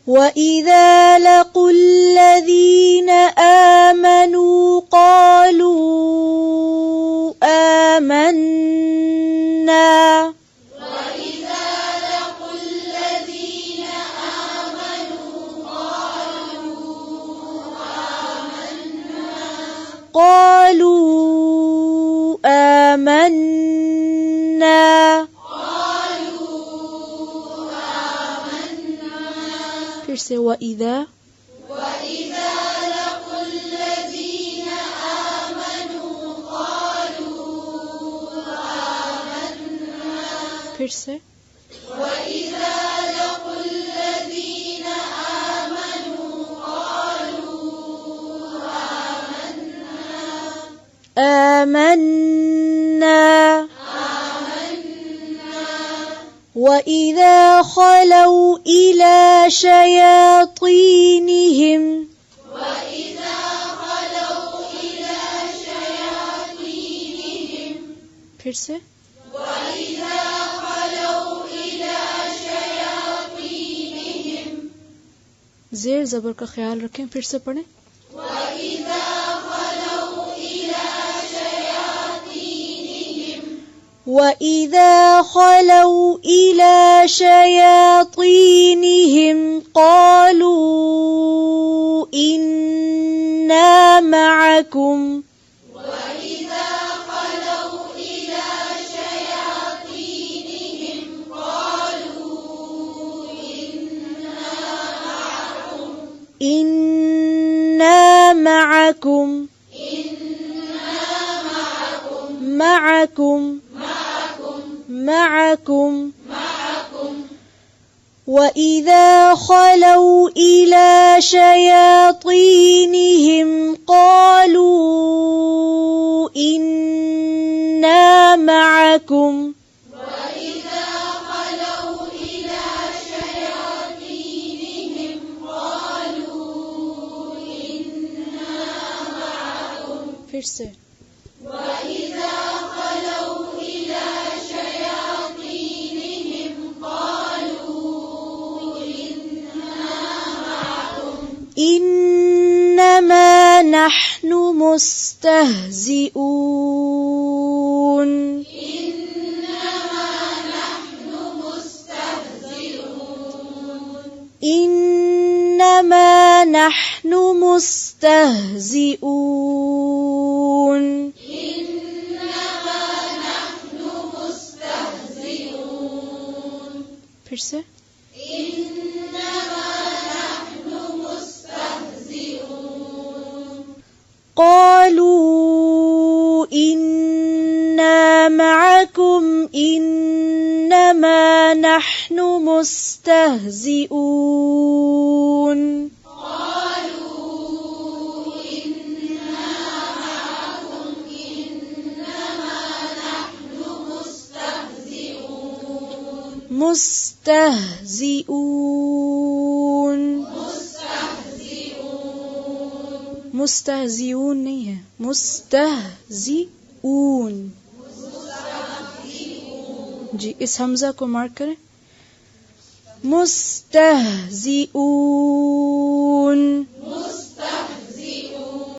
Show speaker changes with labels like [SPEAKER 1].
[SPEAKER 1] وَإِذَا لَقُوا الَّذِينَ آمَنُوا قَالُوا آمَنَّا قالوا آمنا پھر سے وَإِذَا
[SPEAKER 2] لَقُوا الَّذِينَ آمَنُوا قَالُوا آمَنَّا
[SPEAKER 1] پھر سے
[SPEAKER 2] وَإِذَا لَقُوا الَّذِينَ آمَنُوا قَالُوا
[SPEAKER 1] آمنا وَإِذَا خَلَوْا إِلَى شَيَاطِينِهِمْ پھر سے زیر زبر کا خیال رکھیں، پھر سے پڑھیں وَإِذَا خَلَوْا إِلَى شَيَاطِينِهِمْ قَالُوا إِنَّا مَعَكُمْ إِنَّا مَعَكُمْ معكم وَإِذَا خَلَوْا إِلَى شَيَاطِينِهِمْ قَالُوا إِنَّا مَعَكُمْ پھر سے إنما نحن مستهزئون إنما نحن مستهزئون پھر سے قالوا إنا معكم إنما نحن مستهزئون مستهزئون مستہزئون نہیں ہے، مستہزئون جی، اس حمزہ کو مارک کریں مستہزئون